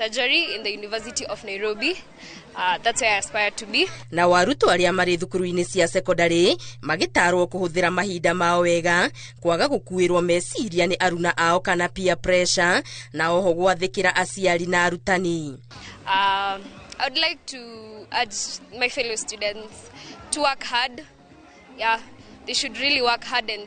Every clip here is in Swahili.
Surgery in the University of Nairobi. That's where I aspire to be. Na waruto aria mari thukuru-ini cia secondary magitarwo kuhuthira mahinda mao wega, kwaga gukuirwo meciria ni aruna ao kana peer pressure, na oho gwathikira aciari na arutani. I would like to urge my fellow students to work hard. Yeah, they should really work hard and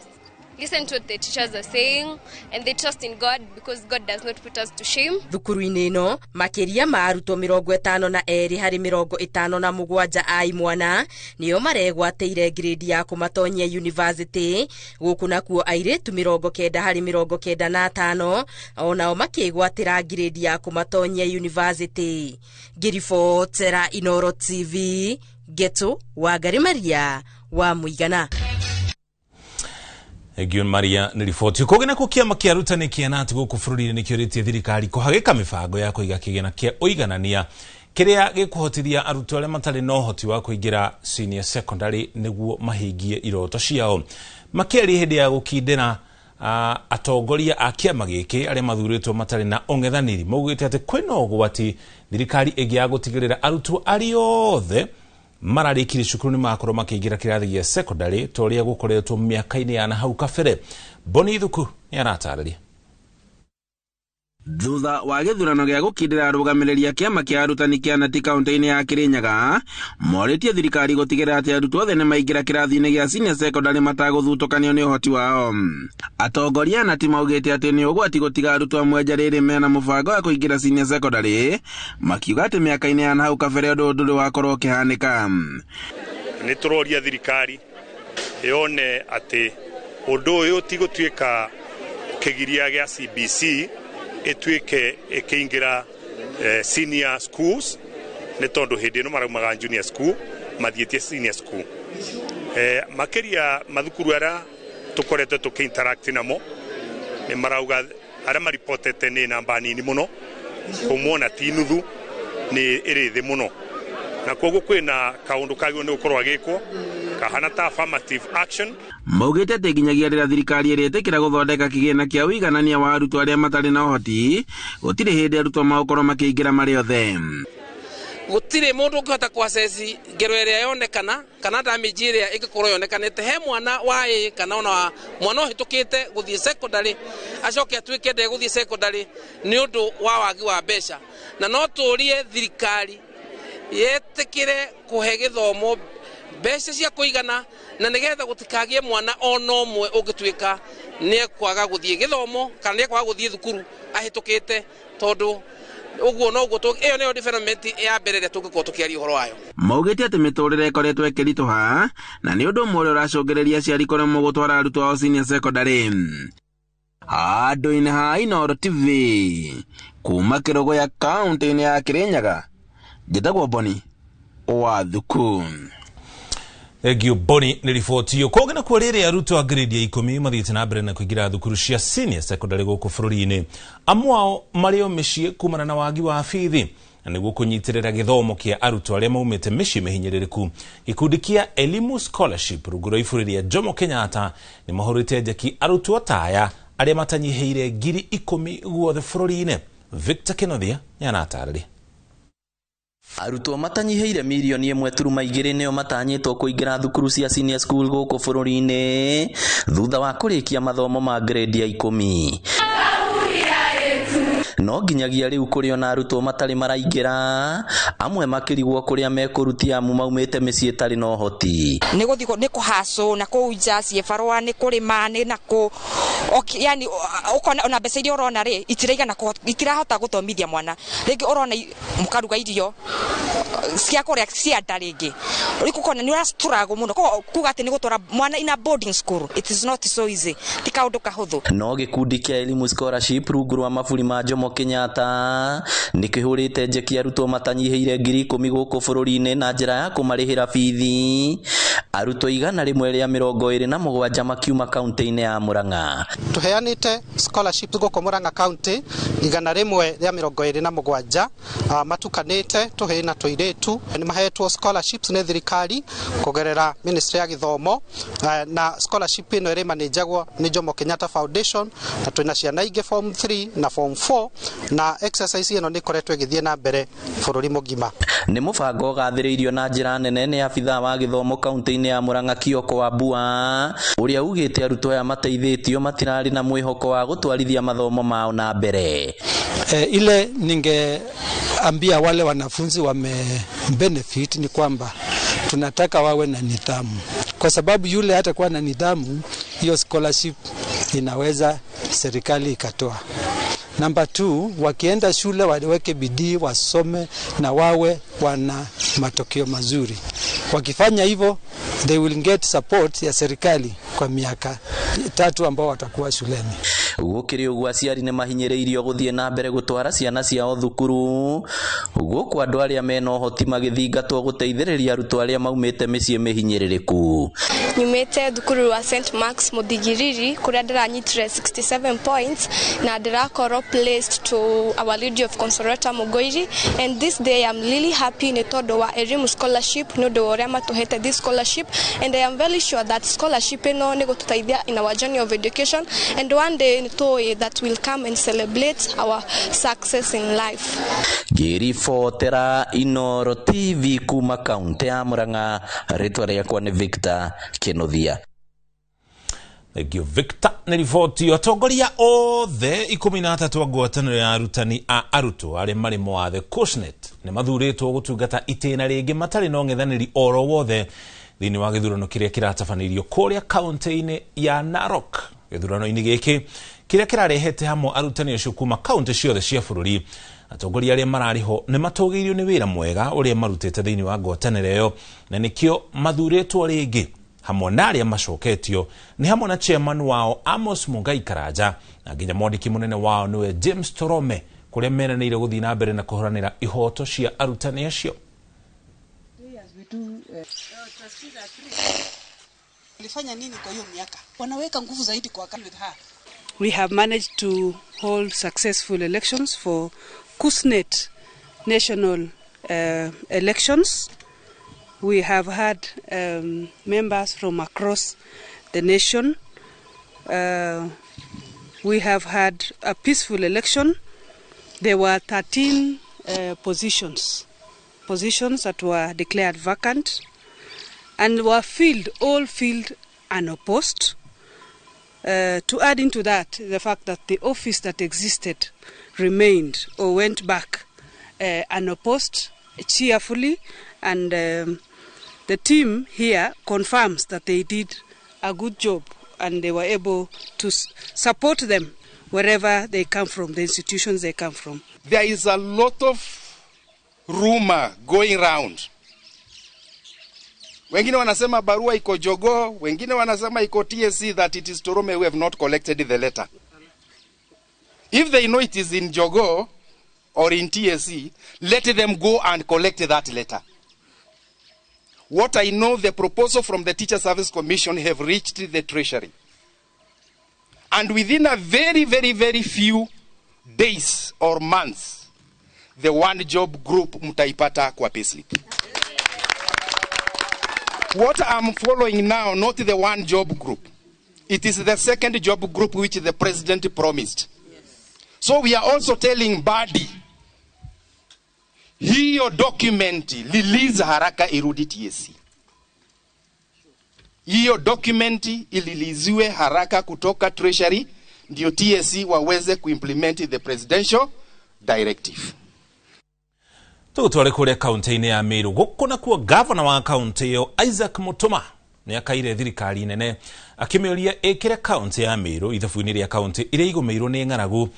listen to what the teachers are saying, and they trust in God because God does not put us to shame. Thukuru-ini ino makiria ma arutwo 52 hari 57 a imwana nio maregwateire grade ya kumatonyia university, guku nakuo airitu 90 hari 95 onao makigwatira grade ya kumatonyia university. Giribotera Inoro TV, Geto Wangari Maria wa Muigana. Gion Maria ni riboti kugena ku kiama kia arutani kianati guku bururi ni kioritie thirikari kuhagika mibango ya kuiga kigena kia uiganania kiria gikuhotithia arutwo aria matari no hoti wa kuingira senior secondary niguo mahingie iroto ciao. Makeri hindi ya gukindira atongoria a kiama giki aria mathuritwo matari na ong'ethaniri maugite ati kwina ugwati thirikari igia gutigirira arutwo ari othe mararikire cukuru ni makorwo makiingira kirathi gia secondary toria gukoretwo miaka-ini ya hau kabere. Boni Thuku ni aratariria. Thutha wa githurano gia gukindira arugamireria kiama kia arutani kia Nati kaunti-ini ya Kirinyaga, moritie thirikari gutigirira ati arutwo othe ni maingira kirathi-ini gia senior secondary mataguthutukanio ni uhoti wao. Atongoria Nati maugite ati ni ugwati gutiga arutwo amwe njariri mena mubango wa kuingira senior secondary, makiuga ati miaka-ini ya hau kabere undu nduri wakorwo ukihanika. Ni turoria thirikari yone ati undu uyu ti gutuika kigiria gia CBC etuike ekingira senior schools ne tondu hindi no maraumaga junior school mathietie senior school. Makeria mathukuru ara tukorete tukiinteract namo ni marauga ara maripotete ni namba nini muno kumwona ti nuthu ni irithi muno, na koguo kwina kaundu kagio ni gukorwo agikwo kahana ta affirmative action. Maugite ati nginyagia rira thirikari iritikira guthondeka kigena kia uiganania wa arutwo aria matari na uhoti, gutire hindi arutwo magukorwo makiingira mari othe. Gutire mundu ukihota kuaccess ngero iria yonekana kana damage iria igikorwo yonekanite he mwana wa kana ona mwana uhitukite guthie secondary acoke atuike de guthie secondary ni undu wa wagi wa mbeca, na no turie thirikari yetikire kuhe githomo mbeca cia kuigana na nigetha gutikagie mwana ono omwe ugituika ni kwaga guthie githomo kana ni kwaga guthie thukuru ahitukite tondu uguo no gutu iyo ni development ya mbere tungikuwa tukiaria uhoro wayo. Maugite ati miturire ikoretwo ikirituha na ni undu mwe uracungereria aciari koremwo gutwara arutwo ao senior secondary. Handũ-inĩ ha Inoro TV kuma Kirogo ya kaunti-inĩ ya Kirinyaga, njĩtagwo Boni wa Thuku. Egio Boni ni riboti yo kogena kwa riri arutwo a grade ya 10 mathiite na mbere na kuingira thukuru cia senior secondary guku bururi-ini. Amwao mario micii kumana na wagi wa bithi na niguo kunyitirira githomo kia arutwo aria maumite micii mihinyiririku. Ikundi kia Elimu Scholarship ruguro ifuriri ya Jomo Kenyatta ni mahorite njeki arutwo taya aria matanyiheire 10,000 guothe bururi-ini. Victor Kenothia nyanatariria. Arutwo matanyiheire milioni 1.2 nio matanyitwo kuingira thukuru cia senior school guku bururi-ini thutha wa kurikia mathomo ma grade ya 10. No nginyagia riu kuri ona arutwo matari maraingira amwe makirigwo kuria mekurutia amu maumite micii itari no hoti ni guthiko ni kuhaso na kuja ciefarwa ni kurima ni nako yani ukona ona mbeca iria urona ri itiraiga itirahota guthomithia mwana ringi urona mukaruga irio cia kuria cia nda ringi riku kona ni urasturago muno kuga ati ni gutwara mwana ina boarding school. It is not so easy, tikaundu kahuthu. No gikundi kia Elimu Scholarship rungu rwa maburi ma Jomo Kenyatta nikihurite njeki arutwo matanyiheire 10,000 guku bururi-ini na njira ya kumarihira bithi arutwo 127 makiuma kaunti-ini ya Murang'a. Tuheanite scholarship guku Murang'a county 127 matukanite tuhina tuiretu ni mahetwo scholarships ni thirikari kugerera ministry ya githomo na scholarship ino iri managagwo ni Jomo Kenyatta Foundation na twina ciana ingi form 3 na form 4 na exercise ĩno nĩ ĩkoretwo ĩgĩthiĩ na mbere bũrũri mũgima. Nĩ mũbango ũgathĩrĩirio na njĩra nene nĩ abithaa wa gĩthomo kaunti-inĩ ya Murang'a Kioko Wambua, ũrĩa ugĩte arutwo aya mateithĩtio matirarĩ na mwĩhoko wa gũtwarithia mathomo mao na mbere. Ile ningeambia wale wanafunzi benefit ni kwamba tunataka wawe na nidhamu, kwa sababu yule hata kuwa na nidhamu, hiyo scholarship inaweza serikali ikatoa. Number 2, wakienda shule waweke bidii, wasome na wawe wana matokeo mazuri. Wakifanya hivyo, they will get support ya serikali kwa miaka 3 ambao watakuwa shuleni. Gũkĩrĩ ũguo aciari nĩ mahinyĩrĩirio gũthiĩ na mbere gũtwara ciana ciao thukuru, gũkũ andũ arĩa mena ũhoti magĩthingatwo gũteithĩrĩria arutwo arĩa maumĩte mĩciĩ mĩhinyĩrĩrĩku. Nyumĩte thukuru wa St. Mark's Muthigiriri kũrĩa ndĩranyitire 67 points na ndĩrakorwo placed to Our Lady of Consolata Mugoiri, and this day I'm really happy nĩ tondũ wa Elimu Scholarship, nĩ ũndũ wa ũrĩa matũhete this scholarship, and I am very sure that scholarship ĩno nĩ gũtũteithia in our journey of education, and one day that will come and celebrate our success in life. Ngĩribotera Inooro TV kuma kaunti ya Murang'a, rĩtwa rĩakwa nĩ Victor Kĩnuthia. Thank you Victor. Nĩ riboti atongoria othe 13 a ngwatanĩro ya arutani a arutwo arĩa marĩ mawathe KUSNET nĩ mathurĩtwo gũtungata itĩna rĩngĩ matarĩ na ũng'ethanĩri oro wothe thĩinĩ wa gĩthurano kĩrĩa kĩratabanĩirio kũrĩa kaunti-inĩ ya Narok. Gĩthurano-inĩ gĩkĩ kĩrĩa kĩrarehete hamwe arutani acio kuma kaunti ciothe cia bũrũri, atongoria arĩa mararĩ ho nĩ matũgĩirio nĩ wĩra mwega ũrĩa marutĩte thĩinĩ wa ngwatanĩro ĩyo, na nĩkĩo mathurĩtwo rĩngĩ. Hamwe na arĩa macoketio nĩ hamwe na chairman wao Amos Mungai Karanja na nginya mwandĩki mũnene wao nĩwe James Torome, kũrĩa meranĩire gũthiĩ na mbere na kũhũranĩra ihoto cia arutani acio. Walifanya nini kwa hiyo miaka? Wanaweka nguvu zaidi kwa kazi with her. We have managed to hold successful elections for KUSNET national elections. We have had members from across the nation. We have had a peaceful election. There were 13 positions that were declared vacant and were all filled unopposed. To add into that, the fact that the office that existed remained or went back unopposed cheerfully, and the team here confirms that they did a good job and they were able to support them wherever they come from, the institutions they come from. There is a lot of rumor going around. Wengine wanasema barua iko Jogoo, wengine wanasema iko TSC, that it is Torome who have not collected the letter. If they know it is in Jogoo or in TSC, let them go and collect that letter. What I know, the proposal from the Teacher Service Commission have reached the Treasury. And within a very, very, very few days or months, the one job group mutaipata kwa payslip. What I'm following now, not the one job group. It is the second job group which the president promised. So we are also telling Badi, hiyo dokumenti liliza haraka irudi TSC. Hiyo dokumenti ililiziwe haraka kutoka Treasury, ndio TSC waweze kuimplement the presidential directive. Tũtware kũrĩa kaunti-inĩ ya Meru, gũkũ nakuo gavana wa kaunti ĩyo Isaac Mutuma nĩ akaire thirikari nene akĩmĩũria ĩkĩre kaunti ya Meru ithabu-inĩ rĩa kaunti ĩrĩa igũmĩirwo nĩ ng'aragu,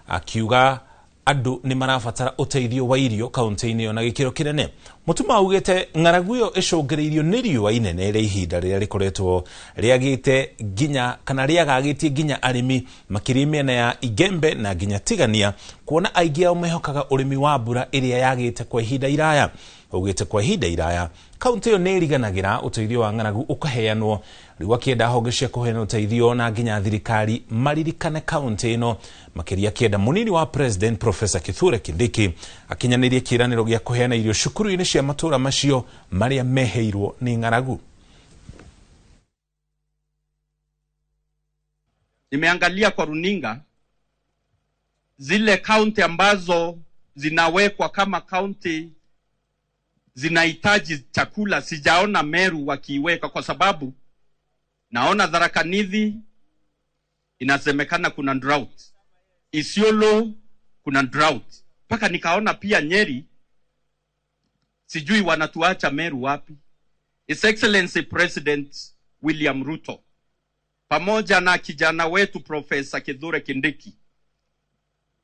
akiuga andũ nĩ marabatara ũteithio wa irio kaunti-inĩ ĩyo na gĩkĩro kĩnene. Mutuma augĩte ng'aragu ĩyo ĩcũngĩrĩirio nĩ riũa inene rĩa ihinda rĩrĩa rĩkoretwo rĩagĩte nginya kana rĩagagĩtie nginya arĩmi makĩria mĩena ya Igembe na nginya Tigania, kuona aingĩ ao mehokaga ũrĩmi wa mbura ĩrĩa yagĩte kwa ihinda iraya. Augĩte kwa ihinda iraya kaunti ĩyo nĩ ĩriganagĩra ũteithio wa ng'aragu ũkaheanwo, rĩu akĩenda honge cia kũheana ũteithio na nginya thirikari maririkane kaunti ĩno, makĩria akĩenda mũnini wa president Professor Kithure Kindiki akinyanĩrie kĩĩranĩro gĩa kũheana irio cukuru-inĩ cia matũũra macio marĩa meheirwo nĩ ng'aragu. Nimeangalia kwa runinga zile county ambazo zinawekwa kama county zinahitaji chakula, sijaona Meru wakiweka, kwa sababu naona Tharaka Nithi inasemekana kuna drought, Isiolo kuna drought, mpaka nikaona pia Nyeri. Sijui wanatuacha Meru wapi. His Excellency President William Ruto pamoja na kijana wetu Profesa Kithure Kindiki,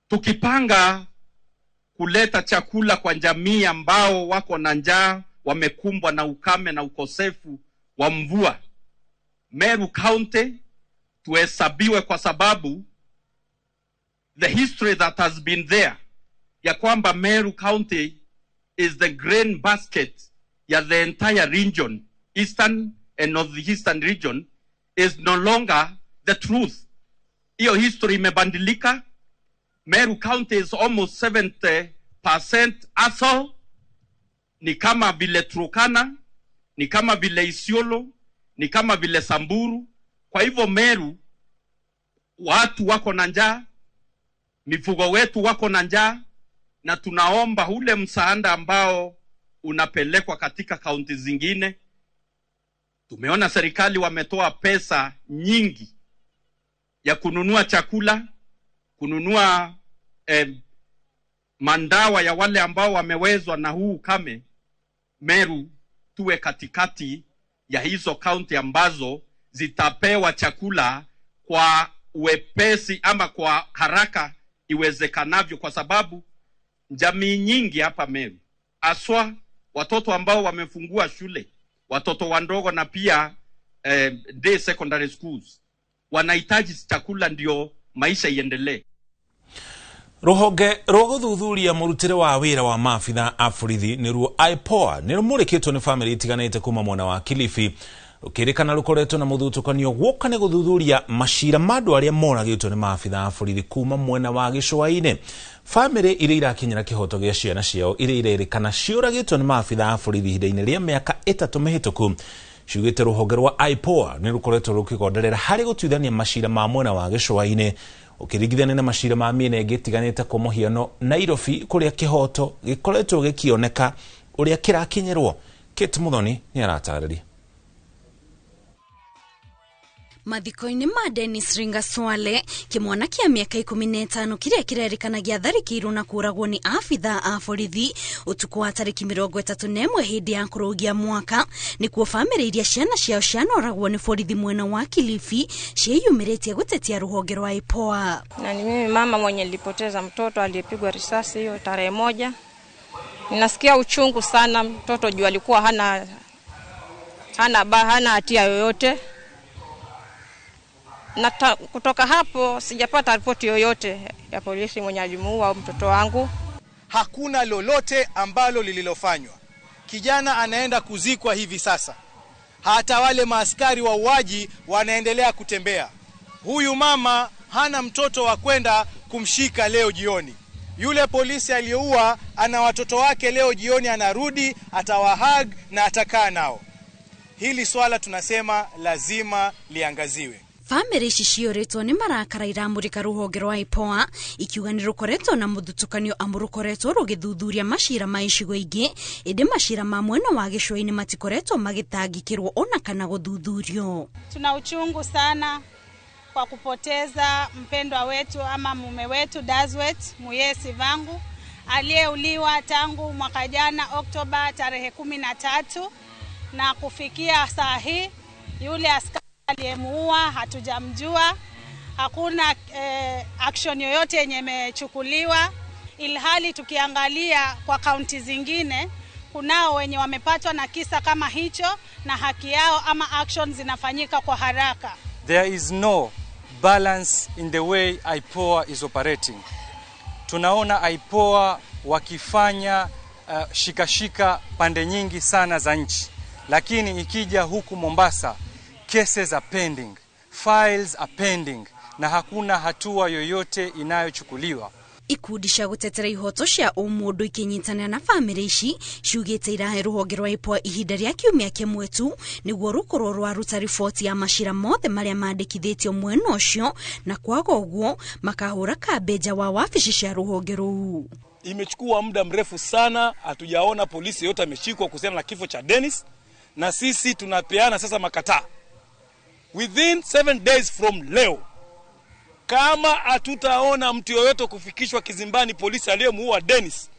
tukipanga kuleta chakula kwa jamii ambao wako na njaa, wamekumbwa na ukame na ukosefu wa mvua, Meru County tuhesabiwe, kwa sababu the history that has been there ya kwamba Meru County is the grain basket ya the entire region, eastern and northeastern region, is no longer the truth. Hiyo history imebadilika. Meru County is almost 70% ASAL, ni kama vile Turkana, ni kama vile Isiolo, ni kama vile Samburu. Kwa hivyo Meru watu wako na njaa, mifugo wetu wako na njaa, na tunaomba ule msaada ambao unapelekwa katika kaunti zingine. Tumeona serikali wametoa pesa nyingi ya kununua chakula, kununua mandawa ya wale ambao wamewezwa na huu ukame. Meru tuwe katikati ya hizo kaunti ambazo zitapewa chakula kwa wepesi ama kwa haraka iwezekanavyo, kwa sababu jamii nyingi hapa Meru, aswa watoto ambao wamefungua shule, watoto wandogo na pia day secondary schools, wanahitaji chakula ndio maisha iendelee. Ruhonge rwa guthuthuria murutire wa wira wa maabitha a borithi niruo IPOA nirumurikitwo ni family itiganite kuma mwena wa Kilifi, rukirikana rukoretwo na muthutukanio gwoka ni guthuthuria mashira mandu aria moragitwo ni maabitha a borithi kuma mwena wa Gicũa-inĩ. Family iria irakinyira kihoto gia ciana ciao iria irerikana ciuragitwo ni maabitha a borithi ihinda-inĩ rĩa mĩaka 3 mĩhĩtũku, ciugĩte rũhonge rwa IPOA ni rukoretwo rukigonderera harĩ gũtuithania mashira ma mwena wa Gicũa-inĩ ukiringithania na mashira ma miena ĩngĩ ĩtiganĩte kwa mũhiano Nairobi, kuria kihoto gikoretwo gikioneka uria kirakinyirwo. Kate Muthoni ni aratarĩria. Mathiko-inĩ ma Dennis Ringa Swale, kimwana kia miaka 15 kiria kirerikanagia tharĩkĩirwo na kũragwo ni abitha a borithi utuku wa tarĩki 31 hindi ya kũrũgia mwaka, nikuo family iria ciana ciao cianoragwo ni borithi mwena wa Kilifi cieyumĩrĩtie gũtetia rũhonge rwa IPOA. Na ni mimi mama mwenye nilipoteza mtoto aliyepigwa risasi hiyo tarehe 1. Ninasikia uchungu sana, mtoto juu alikuwa hana hatia yoyote. Na kutoka hapo sijapata ripoti yoyote ya polisi mwenye alimuua mtoto wangu. Hakuna lolote ambalo lililofanywa. Kijana anaenda kuzikwa hivi sasa. Hata wale maaskari wa uwaji wanaendelea kutembea. Huyu mama hana mtoto wa kwenda kumshika leo jioni. Yule polisi aliyeua ana watoto wake, leo jioni anarudi, atawahag na atakaa nao. Hili swala tunasema lazima liangaziwe. Family ici ciũrĩtwo nĩ marakara iramũrĩka rũhonge rwa IPOA ikiuga nĩ rũkoretwo na mũthutukanio amu rũkoretwo rũgĩthuthuria mashira ma icigo ingĩ, ĩndĩ mashira ma mwena wa Gĩcũa-inĩ matikoretwo magĩtangĩkĩrwo ona kana gũthuthurio. Tuna uchungu sana kwa kupoteza mpendwa wetu ama mume wetu Dazwet Muyesi Vangu aliyeuliwa tangu mwaka jana Oktoba tarehe 13, na kufikia saa hii yule askari aliyemuua hatujamjua. Hakuna action yoyote yenye imechukuliwa, ilhali tukiangalia kwa kaunti zingine kunao wenye wamepatwa na kisa kama hicho na haki yao ama action zinafanyika kwa haraka. There is no balance in the way IPOA is operating. Tunaona IPOA wakifanya shikashika pande nyingi sana za nchi, lakini ikija huku Mombasa cases are pending, files are pending, na hakuna hatua yoyote inayochukuliwa. ikundi cia gutetera ihoto cia umundu ikinyitana na family ici ciugite irahe ruhonge rwa IPOA ihinda ria kiumia kimwe tu niguo rukorwo rwaruta riboti ya mashira mothe maria mandikithitio mwena ucio na kwaga uguo makahura kambeja wa wabici cia ruhonge ruu. Imechukua muda mrefu sana, hatujaona polisi yote ameshikwa kuhusiana na kifo cha Dennis, na sisi tunapeana sasa makataa. Within 7 days from leo, kama hatutaona mtu yoyote kufikishwa kizimbani polisi aliyemuua Dennis,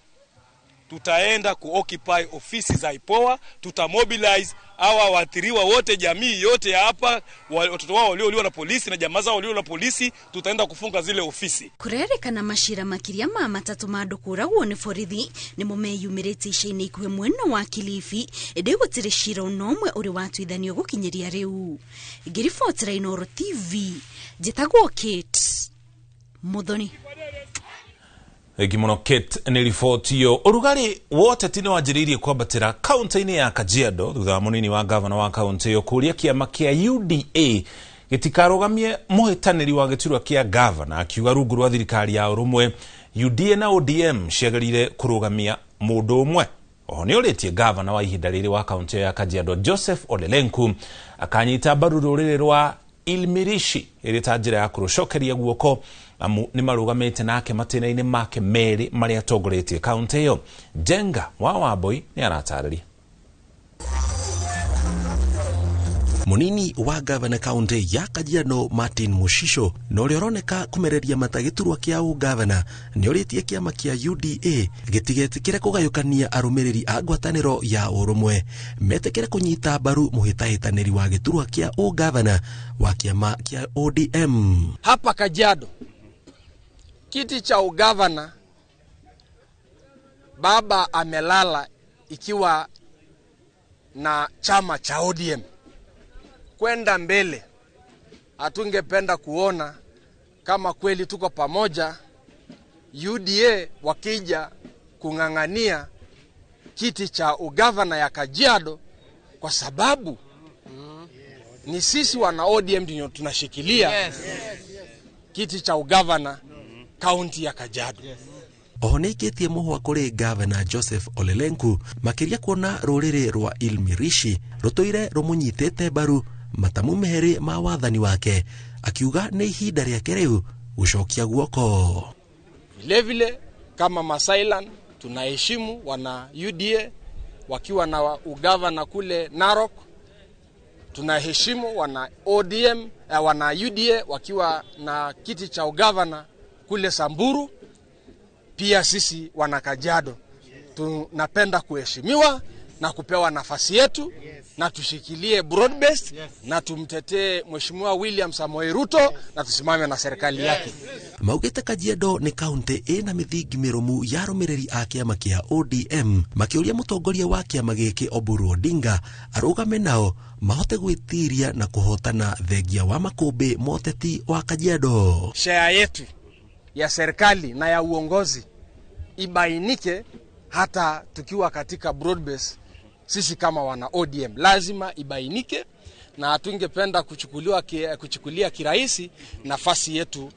tutaenda kuoccupy ofisi za IPOA, tutamobilize hawa waathiriwa wote, jamii yote ya hapa, watoto wao waliouliwa na polisi na jamaa zao waliouliwa na polisi, tutaenda kufunga zile ofisi. Kurereka na mashira makiria ma matatu madukuraguo ni borithi ni mumeyumirite ica-ini ikuhe mwena wa Kilifi indi gutire cira unomwe uri watuithanio gukinyiria riu. Ngiribotera Inooro TV njitagwo Kate Muthoni. Gimono Kate ni riboti yo. Urugari wote tino wajiririe kwambatira kaunti-ini ya Kajiado thutha wa munini wa gavana wa kaunti yo kuria kiama kia UDA gitikarugamie muhitaniri wa giturwa kia gavana akiuga rungu rwa thirikari ya urumwe UDA na ODM ciagarire kurugamia mundu umwe. Oho ni uritie gavana wa ihinda riri wa kaunti ya Kajiado Joseph Ole Lenku akanyita mbaru ruriri rwa Ilmirishi irita njira ya kurushokeria guoko amu ni marugamite nake matena-ini make meri maria atongoretie kaunti iyo. Jenga wa Wambui ni aratariria. Munini wa gavana kaunti ya Kajiado Martin Mushisho no rioroneka kumereria matagiturwa kia gavana ni uritie kiama kia UDA gitigetikire kugayukania arumiriri a ngwataniro ya urumwe metekere kunyita mbaru muhitahitaniri wa giturwa kia gavana wa kiama kia ODM. Hapa Kajiado kiti cha ugavana baba amelala ikiwa na chama cha ODM. Kwenda mbele hatungependa kuona kama kweli tuko pamoja UDA wakija kung'ang'ania kiti cha ugavana ya Kajiado, kwa sababu ni sisi wana ODM ndio tunashikilia kiti cha ugavana kaunti ya Kajiado. Ohonikitie muhwa kuri gavana Joseph Ole Lenku makiria kuona ruriri rwa Ilmirishi rutoire rumunyitete mbaru matamu meheri ma wathani wake, akiuga ni ihinda riake riu gucokia guoko. Vile kama Masailan tunaheshimu wana UDA wakiwa na ugavana kule Narok, tunaheshimu wana ODM wana UDA wakiwa na kiti cha ugavana kule Samburu. Pia sisi wana Kajiado tunapenda kuheshimiwa na kupewa nafasi yetu, na tushikilie broad based na tumtetee Mheshimiwa William Samoei Ruto na tusimame na serikali yake. Maugite Kajiado ni kaunti ina mithingi mirumu ya rumiriri a kiama kia ODM makiuria mutongoria wa kiama giki Oburu Odinga arugame nao mahote gwitiria na kuhotana thengia wa makumbi moteti wa Kajiado. Share yetu ya serikali na ya uongozi ibainike hata tukiwa katika broad base. Sisi kama wana ODM lazima ibainike, na hatungependa kuchukulia kirahisi nafasi yetu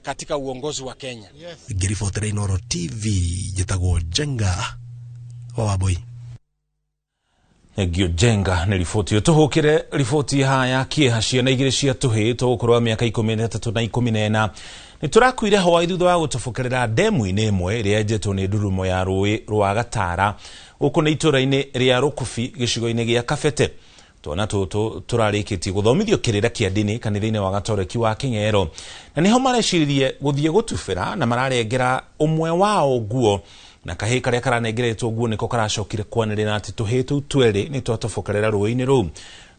katika uongozi wa Kenya. Ngiribotera Inooro TV jitagwo Jenga wa Wambui. Egio Jenga ni riboti yo. Tuhukire riboti haya kiehashia na igire cia tuhi tukurwa miaka 13 na 14 ni turakwire hawa thutha wa gutofokerera demu-ini imwe iria yenjetwo ni ndurumo ya rui rwa Gatara uku ni itura-ini ria Rukubi gicigo-ini gia Kabete. Twana tutu turarikitie guthomithio kirira kia dini kanitha-ini wa Gatoreki wa King'ero, na niho marecirie guthie gutubira na mararengera umwe wao nguo, na kahi karia karanengeretwo nguo niko karacokire kwanirira ati tuhi tu tweri ni twatofokerera rui-ini ruu.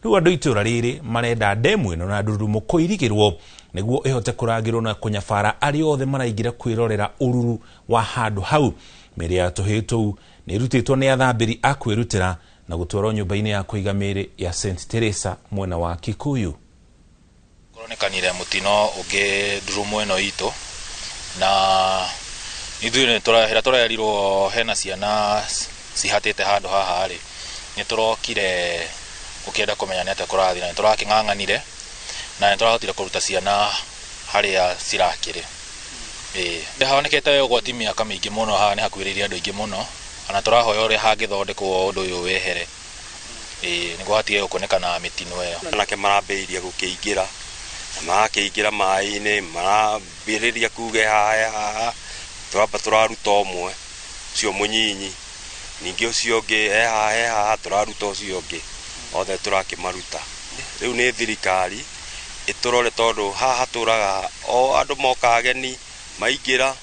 Riu andu itura riri marenda demu ino na ndurumo kuirigirwo niguo ihote kuragirwo na kunyabara ari othe maraingira kwirorera ururu wa handu hau. Meri ya tuhi tu ni rutitwo ni athambiri akwirutira na gutwarwo nyumba-ini ya kuiga miri ya St Teresa mwena wa Kikuyu. Kuronekanire mutino ungi ndurumo ino itu, na ithuĩ tũreherirwo hena ciana cihatĩte handũ haha rĩ, nĩ tũrokire gũkĩenda kũmenya nĩ atĩa kũrathiĩ, na nĩ tũrakĩng'ang'anire na nĩ tũrahotire kũruta ciana harĩa cirakĩrĩ. Ndahonekete ũgwati mĩaka mĩingĩ mũno haha nĩ hakuhĩrĩirie andũ aingĩ mũno ana tũrahoya ũrĩa hangĩthondekwo ũndũ ũyũ wehere nĩguo hatige gũkonekana mĩtino ĩyo anake marambĩrĩria gũkĩingĩra makĩingĩra maĩ-inĩ marambĩrĩria kuge haha tũraruta ũmwe ũcio mũnyinyi ningĩ ũcio ũngĩ haha tũraruta ũcio ũngĩ othe tũrakĩmaruta rĩu nĩ thirikari ĩtũrore tondũ haha tũraga o andũ moka ageni maingĩra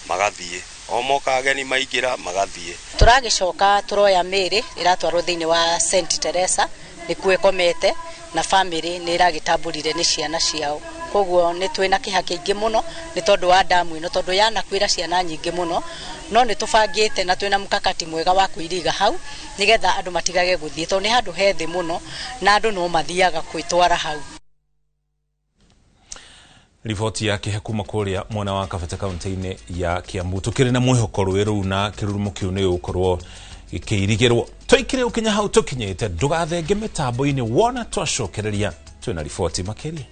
magathiĩ o moka ageni maingĩra magathiĩ tũragĩcoka tũroya mĩrĩ ĩratwarwo thĩinĩ wa St Teresa nĩkuo ĩkomete na family nĩ ĩragĩtambũrire nĩ ciana ciao koguo nĩ twĩna kĩha kĩingĩ mũno nĩ tondũ wa damu ĩno tondũ yanakwĩra ciana nyingĩ mũno no nĩ tũbangĩte na twĩna mkakati mwega wa kũiriga hau nĩgetha andũ matigage gũthiĩ tondũ nĩ handũ hethi mũno na andũ no mathiaga kwĩtwara hau. Riboti yake hekuma kũrĩa mwena wa Kabete kaunti-inĩ ya Kiambu tukĩrĩ na mwĩhoko rũĩ na kĩrurumo kĩu nĩ gũkorwo gĩkĩirigĩrwo tũikire ũkinya hau tũkinyĩte ndũgathenge mĩtambo-inĩ wona twacokereria twĩna riboti makĩria.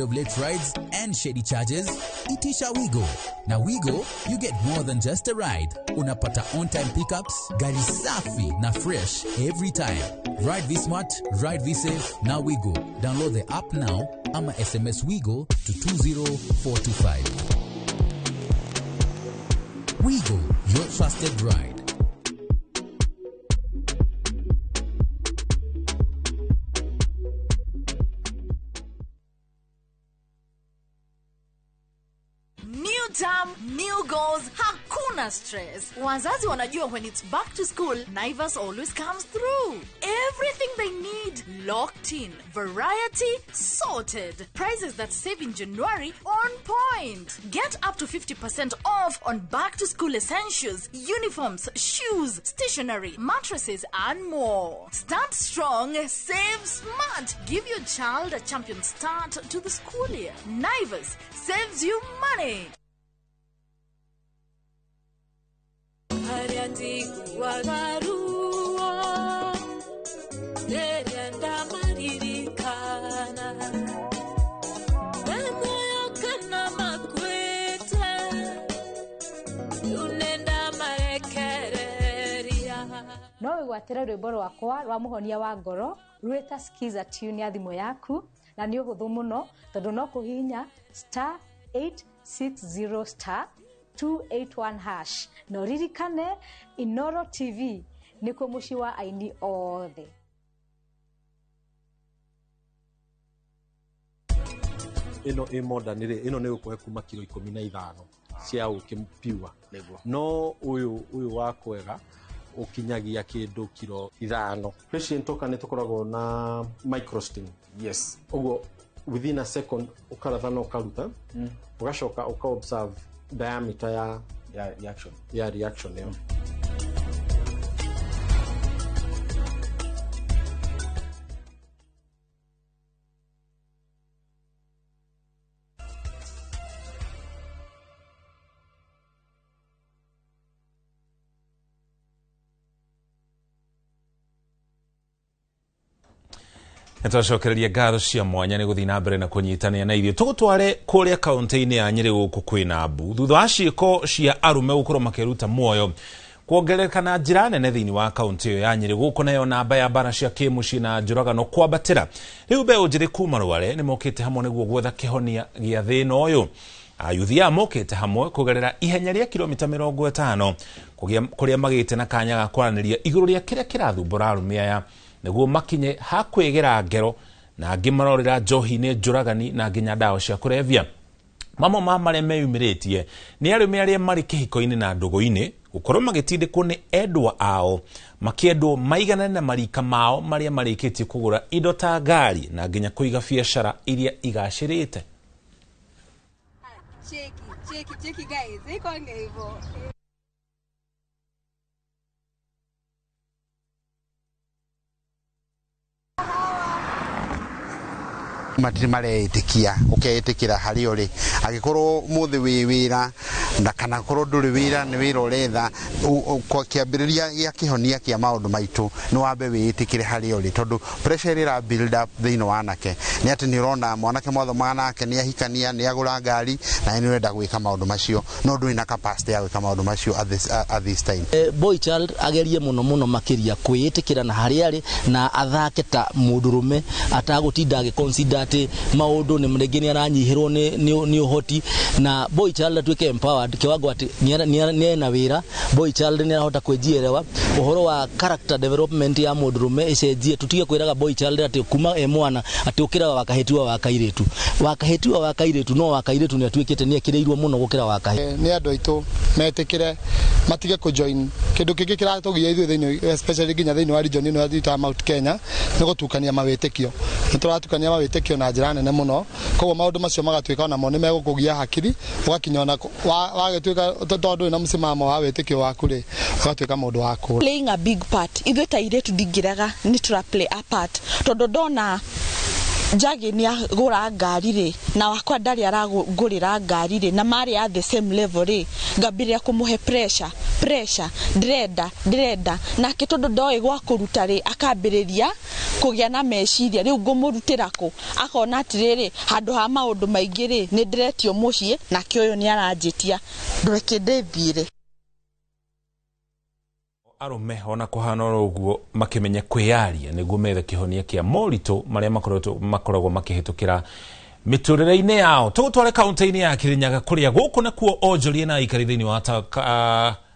Of late rides and shady charges, itisha Wigo. Now Wigo, you get more than just a ride. Unapata on-time pickups, gari safi na fresh every time. Ride V-Smart, ride V-Safe, now Wigo. Download the app now, ama SMS Wigo to 20425. Wigo, your trusted ride. Term, new goals, hakuna stress. Wazazi wanajua when it's back to school, Naivas always comes through. Everything they need, locked in. Variety, sorted. Prices that save in January, on point. Get up to 50% off on back to school essentials, uniforms, shoes, stationery, mattresses, and more. Start strong, save smart. Give your child a champion start to the school year. Naivas saves you money. No wigwatĩre rwĩmbo rwakwa rwa mũhonia wa ngoro rwĩta skiza tune ya thimũ yaku na nĩ ũhũthũ mũno tondũ no kũhihinya *860 281 hash no ririkane Inoro TV nĩkuo mũciĩ wa aini othe. Ino modern ino nĩ gũkũhe kuma kilo 15 cia ũkĩmpiwa no uyu wa kwega ukinyagia kĩndũ kilo 5. Patient toka nĩ tũkoragwo na microstim. Yes. Ũguo within a second ukaratha no karuta ugacoka uka observe diameter ya reaction yo. Nĩtwacokereria ngatho cia mwanya nĩ gũthiĩ na mbere na kũnyitania na ithuĩ tũgũtware kũrĩa kaunti-inĩ ya Nyĩrĩ gũkũ kwĩna mbu thutha wa ciĩko cia arume gũkorwo makĩruta muoyo kuongerereka na njĩra nene thĩinĩ wa kaunti ĩyo ya Nyĩrĩ gũkũ nayo namba ya mbara cia kĩmũciĩ na njũragano kwambatĩra rĩu mbeũ njĩthĩ kuma Rware nĩmokĩte hamwe nĩguo gwetha kĩhonia gĩa thĩna ũyũ. Ayuthi aya mokĩte hamwe kũgerera ihenya rĩa kilomita 50 kũrĩa magĩte na kanya ga kwaranĩria igũrũ rĩa kĩrĩa kĩrathumbũra arume aya nĩguo makinye hakwĩgera ngero na angĩ marorera njohi-inĩ njũragani na nginya ndawa cia kũrebia. Mamwe ma marĩa meyumĩrĩtie nĩ arũme arĩa marĩ kĩhiko-inĩ na ndũgũ-inĩ gũkorwo magĩtindĩkwo nĩ endwa ao makĩendwo maiganane na marika mao marĩa marĩkĩtie kũgũra indo ta ngari na nginya kũiga biacara iria igacĩrĩte. Cheki guys, ikonge hivyo. matiri mareĩtĩkia ũkeĩtĩkĩra harĩ ũrĩ agĩkorwo mũthĩ wĩ wĩra na kana korwo nduri wira ni wira uretha kwa kiambiriria ya kihonia kia maundu maitu ni wambe wiitikire hari uri tondu pressure ira build up thino wanake ni ati ni rona mwanake motho mwanake ni ahikania ni agura ngari na ni renda gwika maundu macio no ndui na capacity ya gwika maundu macio at this time. Boy child agerie muno makiria kwiitikira na hari ari na athake ta mundurume atagutinda agiconsider ati maundu ni mrengeni aranyihirwo ni uhoti na boy child atuike empowered kiwango ati ni na wira. Boy child ni arahota kwejielewa uhoro wa character development ya mundurume icenjie tutige kwiraga boy child ati kuma mwana ati ukiraga wakahetiwa wakairetu no wakairetu ni atuikite ni akireirwo muno gukira wakahe ni andu aitu metikire matige ku join kindu kingi kiratugia ithu thini especially ginya thini wa region ino ya Mount Kenya ni gutukania mawitikio nituratukania mawitikio na njira nene muno koguo maundu macio magatuika na mo ni megukugia hakiri ugakinyona wagituika tondu na msimamo wa witikio waku ri ugatuika mundu waku playing a big part ithu ta iretu dingiraga ni tura play a part tondu ndona Jagi ni agura ngari ri na wakwa ndari aragurira ngari ri na mari at the same level ri ngambire kumuhe pressure dreda na kitondu ndoi gwa kuruta ri akambiriria kugia na meciria riu ngumurutirako akona atiriri handu ha maundu maingi ri ni ndiretio mucii na kioyo ni aranjitia ndureke ndethire arume ona kuhana uguo makimenya kwiaria niguo methe kihonia kia moritu maria makoragwo makihitukira miturire-ini yao. Tugutware kaunti-ini ya Kirinyaga kuria guku nakuo onjoria na aikari thiini wa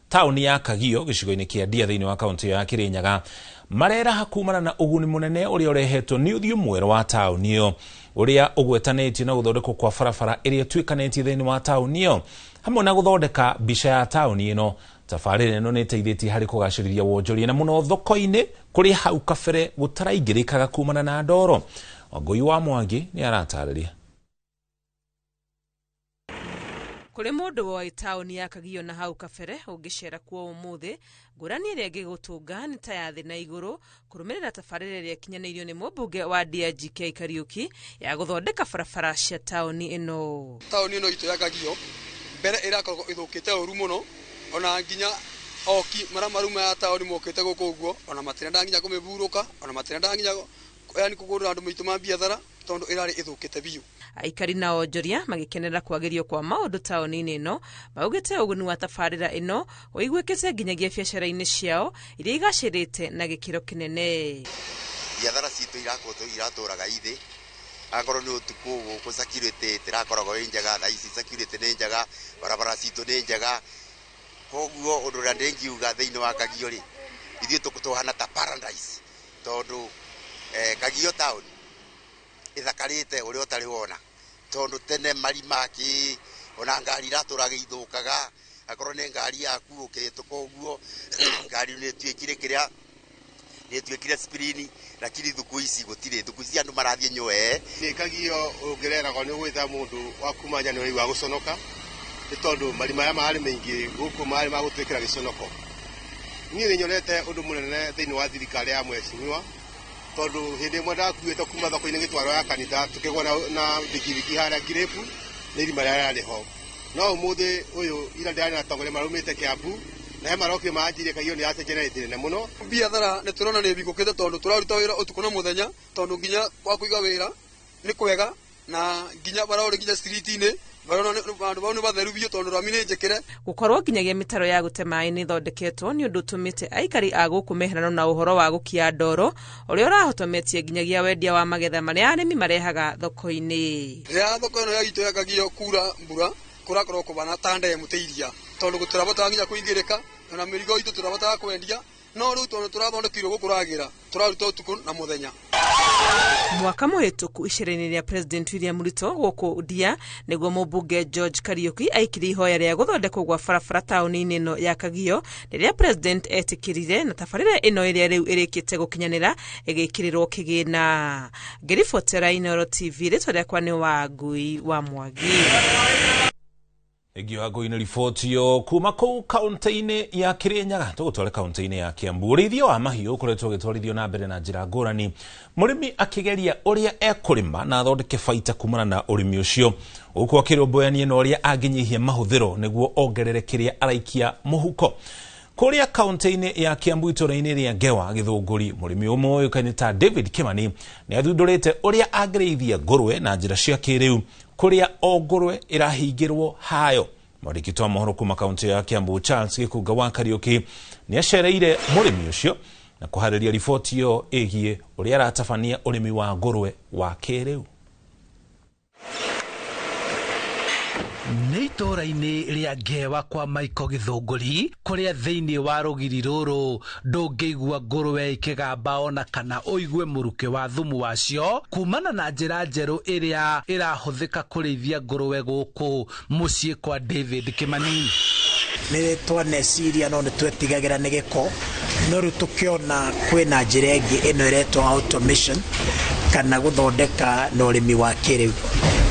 tauni ya Kagio gicigo-ini kia Ndia thiini wa kaunti ya Kirinyaga marera hakumana na uguni munene uria urehetwo ni uthio mweru wa tauni iyo uria ugwetanitio na guthondekwo kwa barabara iria twikanetie thiini wa tauni iyo hamwe na guthondeka bica ya tauni ino. Tafarire ino ni teithĩtie hari kugacĩrithia wonjoria na muno thoko-ini kuri hau kabere gutaraingĩrĩkaga kumana na ndoro. Wangui wa Mwangi ni aratarĩria. Kuri mundu wa tauni ya Kagio na hau kabere ungicera kuo umuthi ngurani iria ngigutunga ni ta yathi na iguru kurumirira tafarire iria kinyaneirio ni mubunge wa DGK Kariuki ya guthondeka barabara cia tauni ino. Tauni ino itu ya Kagio mbere irakorwo ithukite uru muno ona nginya oki maruma ya tauni mokite guku uguo ona matirenda nginya kumiburuka ona matirenda nginya yani kugurira andu mitu ma biathara tondu irari ithukite biu. Aikari na onjoria magikenera kwagirio kwa maundu tauni-ini ino baugite uguni wa tafarira ino uigwikite nginyagia biacara-ini ciao iria igacirite na gikiro kinene. Biathara citu iraturaga ithi akorwo ni utuku guku security tirakoragwo njega tha ici security ni njega barabara citu ni njega koguo undu ria ndingiuga thiini wa Kagio ri ithie tukutuhana ta paradise tondu Kagio town ithakarite uria utari wona tondu tene marimaki ona ngari iraturaga ithukaga akorwo ni ngari yaku ukihituka uguo ngari ni tuikire kiria ni tuikire spirini lakini thuku ici gutire thuku cia andu marathie nywe ni Kagio ungereragwo ni gwitha mundu wa kumanya ni wa guconoka ni tondu marima ya mari maingi guku mari ma gutwikira giconoko ni nyorete undu munene thiini wa thirikari ya mweshimiwa tondu hindi mwe ndakuite kuma thoko-ini gitwaro ya kanitha tukigwa na thikiriki haria Ngirebu ni irima riria rari ho no umuthi uyu ira ndari na tongore marumite Kiambu na maroki maanjire Kagio ni acenjeretie nene muno. Biathara ni turona ni bigukite tondu turaruta wira utuku na muthenya tondu nginya kwa kuiga wira ni kwega na nginya barori nginya street-ini barona bandu bau ni batheru biyo tondu ramine njekere gukorwo nginyagia mitaro ya gute mai ni thondeketwo ni undu tumite aikari aguku meherano na uhoro wa gukia ndoro uria urahotometie nginyagia wendia wa magetha maria arimi marehaga thoko-ini. Ya thoko ino ya gitu ya Kagio kura mbura kurakorwo kubana tande muteiria tondu guturabota nginya kuingirika na mirigo itu turabota kwendia no riu tondu turathondekirwo gukuragira turaruta utuku na muthenya. Mwaka muhituku icera-ini ria President William Ruto guku Ndia niguo mubunge George Kariuki aikiri ihoya ria guthondekwo gwa barabara tauni-ini ino ya Kagio riria President etikirire na tabarire ino iria riu irikite gukinyanira igikirirwo kigina. Ngiribotera Inooro TV ritwa riakwa ni Wangui wa Mwangi. Igioago-inĩ riboti yo kuma kũu kaunti-inĩ ya Kirinyaga tũgũtware kaunti-inĩ ya Kiambu. Ũrĩithia wa mahiũ ũkoretwo ũgĩtwarithio na mbere na njĩra ngũrani, mũrĩmi akĩgeria ũrĩa ekũrĩma na athondeke baita kumana na ũrĩmi ũcio, gũkũ akĩrũmbũyania na ũrĩa angĩnyihia mahũthĩro nĩguo ongerere kĩrĩa araikia mũhuko. Kũrĩa kaunti-inĩ ya Kiambu itũra-inĩ rĩa Ngewa Gĩthũngũri, mũrĩmi ũmwe ũĩkaine ta David Kimani nĩ athundũrĩte ũrĩa angĩrĩithia ngũrwe na njĩra cia kĩrĩu, kũrĩa o ngũrwe ĩrahingĩrwo hayo. Mwandĩki wa mohoro kuma kaunti ya Kiambu Charles Gĩkunga wa Kariũki nĩ acereire mũrĩmi ũcio na kũharĩria riboti ĩyo ĩgiĩ ũrĩa aratabania ũrĩmi wa ngũrwe wa kĩrĩu. Nĩ itũra-inĩ rĩa Ngewa kwa Michael Gĩthũngũri, kũrĩa thĩinĩ wa rũgiri rũrũ ndũngĩigua ngũrwe ikĩgamba ona kana ũigue mũrukĩ wa thumu wacio kumana na njĩra njerũ ĩrĩa ĩrahũthĩka kũrĩithia ngũrwe gũkũ mũciĩ kwa David Kimani. Nĩ twaneciria no nĩ twetigagĩra nĩ gĩko, no rĩu tũkĩona kwĩna njĩra ĩngĩ ĩno ĩretwo automation kana gũthondeka na ũrĩmi wa kĩrĩu.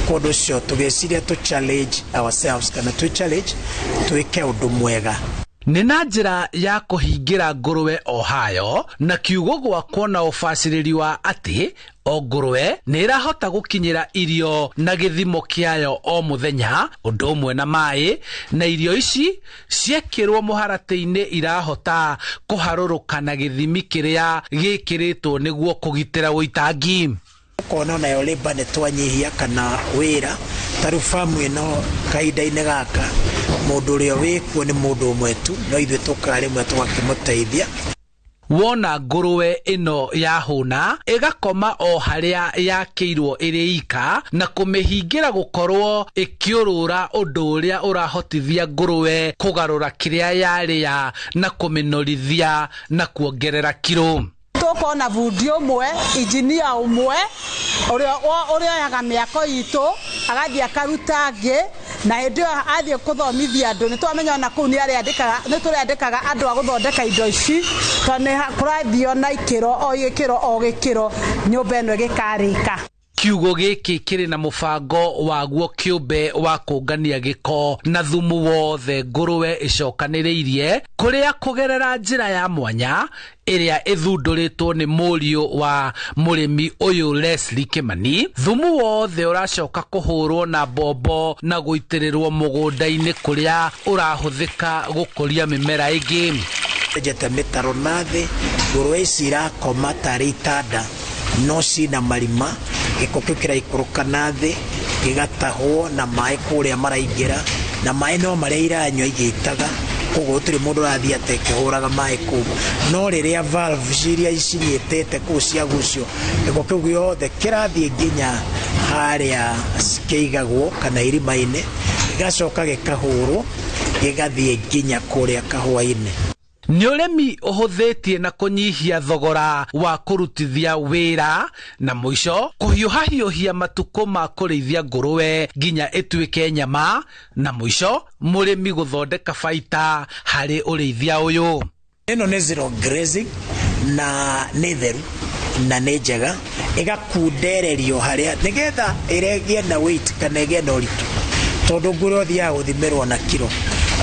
Kodo sio tugeciria tu challenge ourselves kana tu challenge tuike undu mwega. Nĩ na njĩra ya kũhingĩra ngũrwe o hayo na kiugo gwakwo na ũbacĩrĩri wa atĩ o ngũrwe nĩ ĩrahota gũkinyĩra irio na gĩthimo kĩayo o mũthenya, ũndũ ũmwe na maĩ, na irio ici ciekĩrwo mũharatĩ-inĩ irahota kũharũrũka na gĩthimi kĩrĩa gĩkĩrĩtwo nĩguo kũgitĩra ũitangi. Kona nayo labor nĩ twanyihia kana wĩra tarũ famu ĩno kahinda-inĩ gaka mũndũ ũrĩa wĩkuo nĩ mũndũ ũmwe tu, no ithuĩ tũkaga rĩmwe tũgakĩmũteithia. Wona ngũrwe ĩno yahũna ĩgakoma o harĩa yakĩirwo ĩrĩ ika na kũmĩhingĩra gũkorwo ĩkĩũrũra ũndũ ũrĩa ũrahotithia ngũrwe kũgarũra kĩrĩa yarĩa na kũmĩnorithia na kuongerera kiro. Tũko na video mwe engineer umwe ũrĩa oyaga mĩako itũ agathiĩ akaruta ngĩ na hĩndĩ ĩyo athiĩ kũthomithia andũ. Nĩ twamenya na kũu nĩ tũrĩandĩkaga andũ a gũthondeka indo ici, tondũ nĩ kũrathio na ikĩro o gĩkĩro nyũmba ĩno ĩgĩkarĩka. Kiugo gĩkĩ kĩrĩ na mũbango waguo kĩũmbe wa kũngania gĩko na thumu wothe ngũrwe ĩcokanĩrĩirie, kũrĩa kũgerera njĩra ya mwanya ĩrĩa ĩthundũrĩtwo nĩ mũriũ wa mũrĩmi ũyũ Leslie Kimani. Thumu wothe ũracoka kũhũrwo na mbombo na gũitĩrĩrwo mũgũnda-inĩ kũrĩa ũrahũthĩka gũkũria mĩmera ĩngĩ. Njete mĩtaro na thĩ, ngũrwe ici irakoma tarĩ itanda no cina marima, gĩko kĩu kĩraikũrũka na thĩ gĩgatahwo na maĩ kũrĩa maraingĩra, na maĩ no marĩa iranyua igĩitaga, koguo gũtirĩ mũndũ ũrathiĩ atekĩhũraga maĩ kũu. No rĩrĩa valve ciria icinyitĩte kũu ciagucio, gĩko kĩu gĩothe kĩrathiĩ nginya harĩa kĩigagwo kana irima-inĩ, gĩgacoka gĩkahũrwo gĩgathiĩ nginya kũrĩa kahũa-inĩ. Nĩ ũrĩmi ũhũthĩtie na kũnyihia thogora wa kũrutithia wĩra na mũico kũhiũhahiũhia matukũ ma kũrĩithia ngũrwe nginya ĩtuĩke nyama, na mũico mũrĩmi gũthondeka baita harĩ ũrĩithia ũyũ. Ĩno nĩ zero grazing na nĩ theru na nĩ njega, ĩgakundererio harĩa nĩgetha ĩgĩe na weight kana ĩgĩe na ũritũ, tondũ ngũrwe ũthiaga gũthimĩrwo na kiro,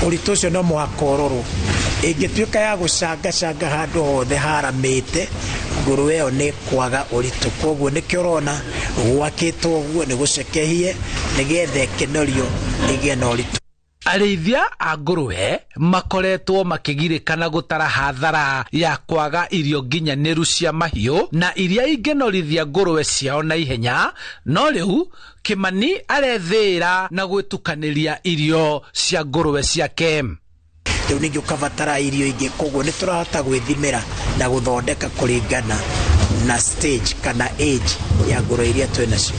ũritũ ũcio no mũhaka ũrorwo. Ĩngĩtuĩka ya gũcangacanga handũ hothe haramĩte, ngũrwe ĩyo nĩ kwaga ũritũ. Koguo nĩkĩo ũrona gwakĩtwo ũguo nĩ gũcekehie nĩgetha ĩkĩnorio ĩgĩe na ũritũ. Arĩithia a ngũrwe makoretwo makĩgirĩkana gũtara hathara ya kwaga irio nginyanĩru cia mahiũ na iria ingĩnorithia ngũrwe ciao na ihenya, no rĩu Kimani arethĩĩra na gwĩtukanĩria irio cia ngũrwe ciake. Rĩu ningĩ ũkabatara irio ingĩ, koguo nĩ tũrahota gwĩthimĩra na gũthondeka kũringana na stage kana age ya ngũrwe iria twĩnacio,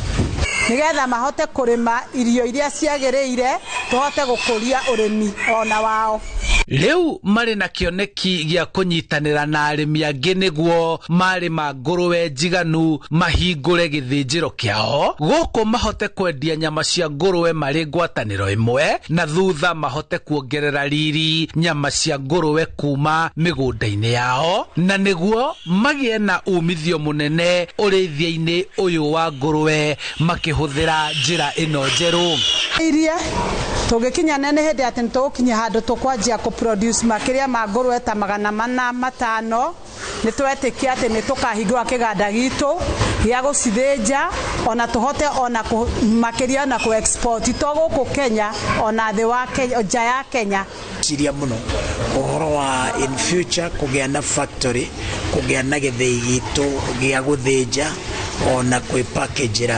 nĩgetha mahote kũrĩma irio iria ciagĩrĩire, tũhote gũkũria ũrĩmi ona wao. Rĩu marĩ na kĩoneki gĩa kũnyitanĩra na arĩmi angĩ nĩguo marĩma ngũrwe njiganu mahingũre gĩthĩnjĩro kĩao, gũkũ mahote kwendia nyama cia ngũrwe marĩ ngwatanĩro ĩmwe, na thutha mahote kuongerera riri nyama cia ngũrwe kuma mĩgũnda-inĩ yao, na nĩguo magĩe na umithio mũnene ũrĩithia-inĩ ũyũ wa ngũrwe makĩhũthĩra njĩra ĩno njerũ. irie tugikinya nene hende ati nitukinya handu tukwanjia ku produce makiria ma ngũrwe ta 400-500 nitwetikia ati nitukahingura kiganda gitu gĩa gucithĩnja ona tuhote ona makiria na ku export to guku Kenya ona thĩ wa Kenya nja ya Kenya ciria muno uhoro wa in future kugĩa na factory kugĩa na gĩthĩi gitu gĩa guthĩnja ona kwĩ package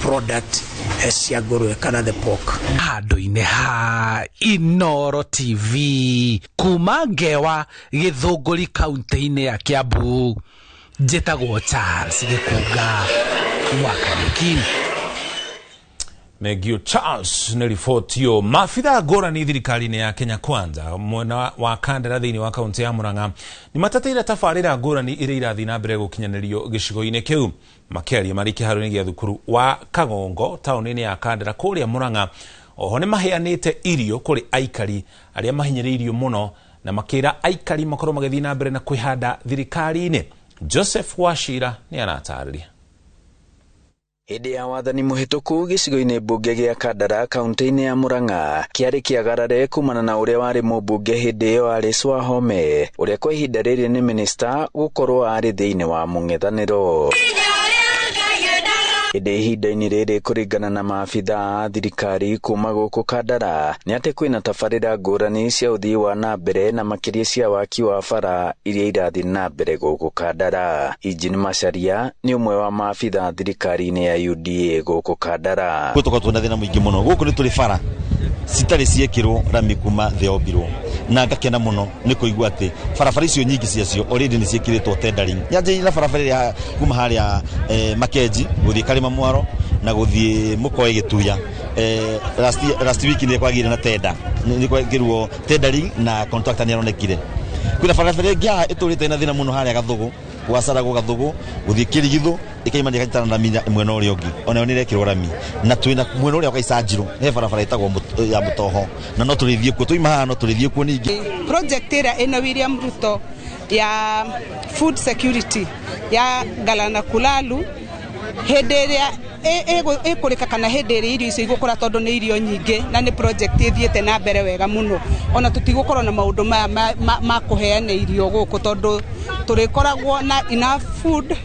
product cia ngũrwe kana the pork. Handũ-inĩ ha Inooro TV kuma Ngewa Gĩthũngũri kaunti-inĩ ya Kiambu, njĩtagwo Charles Gĩkunga wa Kariũki. Megio Charles na ripoti yo. Maafitha ngũrani thirikari-inĩ ya Kenya Kwanza mwena wa Kandara thĩinĩ wa kaunti ya Murang'a nĩ mateteire tabarĩra ngũrani iria irathiĩ na mbere gũkinyanĩrio gĩcigo-inĩ kĩu. Makĩaria marĩ kĩharo-inĩ gĩa thukuru wa Kagongo taũni-inĩ ya Kandara kũrĩa Murang'a. Oho nĩ maheanĩte irio kũrĩ aikari arĩa mahinyĩrĩirio mũno na makĩra aikari makorwo magĩthiĩ na mbere na kwĩhanda thirikari-inĩ. Joseph Wachira nĩ anatarĩria. Hĩndĩ ya wathani mũhĩtũku gĩcigo-inĩ mbunge gĩa Kandara kaunti-inĩ ya Murang'a kĩarĩ kĩagarare kumana na ũrĩa warĩ mũmbunge hĩndĩ ĩyo Alice Wahome, ũrĩa kwa ihinda rĩrĩ nĩ minista gũkorwo arĩ thĩinĩ wa mũng'ethanĩro. Hĩndĩ ihinda-inĩ rĩrĩ kũringana na maabitha a thirikari kuma gũkũ Kandara nĩ atĩ kwĩna tabarĩra ngũrani cia ũthii wa na mbere na makĩria cia waki wa bara iria irathiĩ na mbere gũkũ Kandara. Eugene Macharia nĩ ũmwe wa maabitha thirikari-inĩ ya UDA gũkũ Kandara. Gũtoka twĩna thĩna mũingĩ mũno gũkũ nĩ tũrĩ bara citarĩ ciekĩrwo rami kuma thĩ ombirwo na ngakena mũno nĩ kũigua atĩ barabara icio nyingĩ ciacio already nĩ ciĩkĩrĩtwo tendering. Nyanjĩrĩirie na barabara ya kuma harĩa Makenji gũthiĩ Karĩma Mwaro na gũthiĩ Mũkoe Gĩtuya. Last week nĩ kwagĩire na tenda nĩ kwagĩrwo tendering na contractor nĩ aronekire. Kwĩna barabara ĩngĩ ĩtũrĩte na thĩna mũno harĩa Gathũgũ gwacaraga Gathũgũ gũthiĩ Kĩrigithu ĩkaimania ĩkanyitana na minya mwena ũrĩa ũngĩ ona nĩ ĩrekĩrwo rami na twĩna mwena ũrĩa ũkaicanjirwo he barabara ĩtagwo ya Mũtoho na no tũrĩthiĩ kuo tũima haha no tũrĩthiĩ kuo ningĩ. Project ĩno William Ruto ya food security ya Galana Kulalu hĩndĩ ĩrĩa ĩkũrĩka kana hĩndĩ ĩrĩa irio icio igũkũra tondũ nĩ irio nyingĩ na nĩ project ĩthiĩte na mbere wega mũno ona tũtigũkorwo na maũndũ ma kũheana irio gũkũ tondũ tũrĩkoragwo na enough food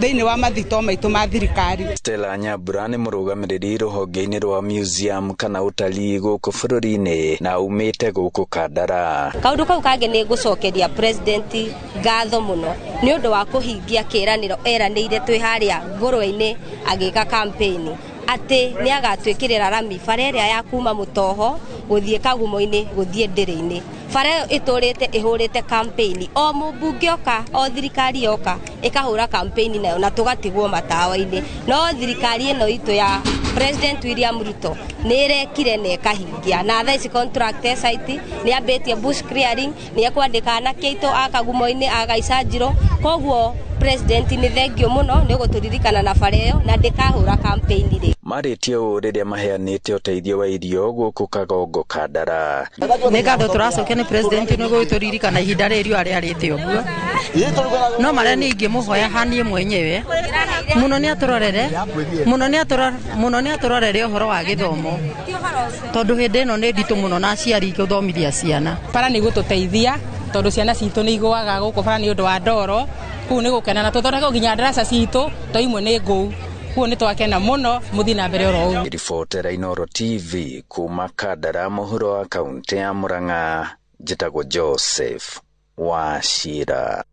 thĩinĩ wa mathito maitũ ma thirikari. Stella Nyambura nĩ mũrũgamĩrĩri rũhonge-inĩ rwa museum kana utalii gũkũ bũrũri-inĩ na umĩte gũkũ Kandara. Kaũndũ kau kangĩ nĩ gũcokeria president ngatho mũno nĩ ũndũ wa kũhingia kĩĩranĩro eranĩire twĩ harĩa ngũrwe-inĩ agĩka campaign atĩ nĩ agatwĩkĩrĩra rami bara ĩrĩa ya kuma Mũtoho gũthiĩ Kagumo-inĩ gũthiĩ Ndĩrĩ-inĩ. Bara ĩyo ĩtũrĩte ĩhũrĩte campaign o mũmbunge oka o thirikari yoka ĩkahũra campaign nayo na tũgatigwo matawa-inĩ no thirikari ĩno itũ ya President William Ruto nĩ ĩrekire na ĩkahingia na thaa ici contract site nĩ ambĩtie bush clearing nĩ ekwandĩka anake aitũ a Kagumo-inĩ agaicanjirwo koguo president nĩ thengio mũno nĩ gũtũririkana na bara ĩyo na ndĩkahũra campaign rĩ. Marĩtie ũũ rĩrĩa maheanĩte ũteithio wa irio gũkũ Kagongo Kandara. Nĩ ngatho tũracokia nĩ president nĩ gũtũririkana ihinda rĩrĩ arĩa arĩte ũguo no marĩa nĩ ingĩmũhoya hanie mwenyewe mũno nĩ atũrorere mũno nĩ atũrorere ũhoro wa gĩthomo tondũ hĩndĩ ĩno nĩ nditũ mũno na aciari gũthomithia ciana. Bara nĩ gũtũteithia tondũ ciana citũ nĩ igũaga gũkũ bara nĩ ũndũ wa ndoro kũu nĩ gũkena na tũthondeke nginya ndaraca citũ to imwe nĩ ngũu kuo nĩ twakena mũno mũthi na mbere oro ũũ. Ribotera Inooro TV kuma Kandara mũhuro wa kaunti ya Murang'a njĩtagwo Joseph Wachira.